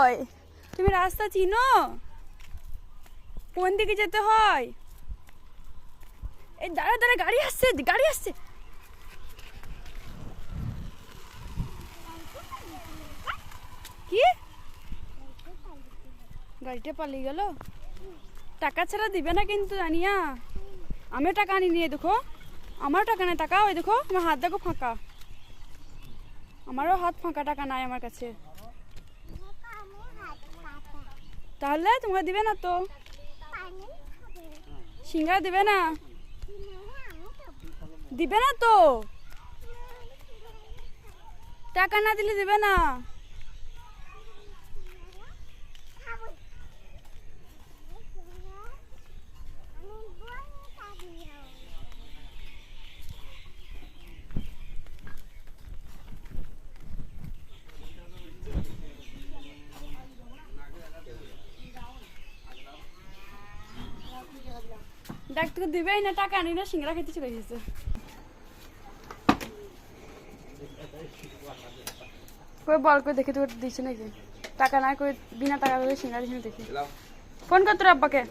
কই? তুমি রাস্তা চিনো? কোন দিকে যেতে হয়? এই দাঁড়া দাঁড়া, গাড়ি আসছে, গাড়ি আসছে। কি? গাড়িটা পালিয়ে গেল? টাকা ছাড়া দিবে না কিন্তু, জানিয়া। আমিও টাকা আনি নিয়ে দেখো, আমারও টাকা নেই। টাকা ওই দেখো, আমার হাত দেখো ফাঁকা, আমারও হাত ফাঁকা, টাকা নাই আমার কাছে। তাহলে তোমাকে দিবে না তো? সিঙ্গারা দিবে না? দিবে না তো? টাকা না দিলে দিবে না। দেখ তোকে দিবেই না, টাকা আনি না, সিঙ্গারা খেতে চলে গেছে। কই বল, কই দেখি তোর দিচ্ছে নাকি? টাকা না, কই বিনা টাকা দিয়ে সিঙ্গারা দেখি। ফোন কর তোর আব্বাকে।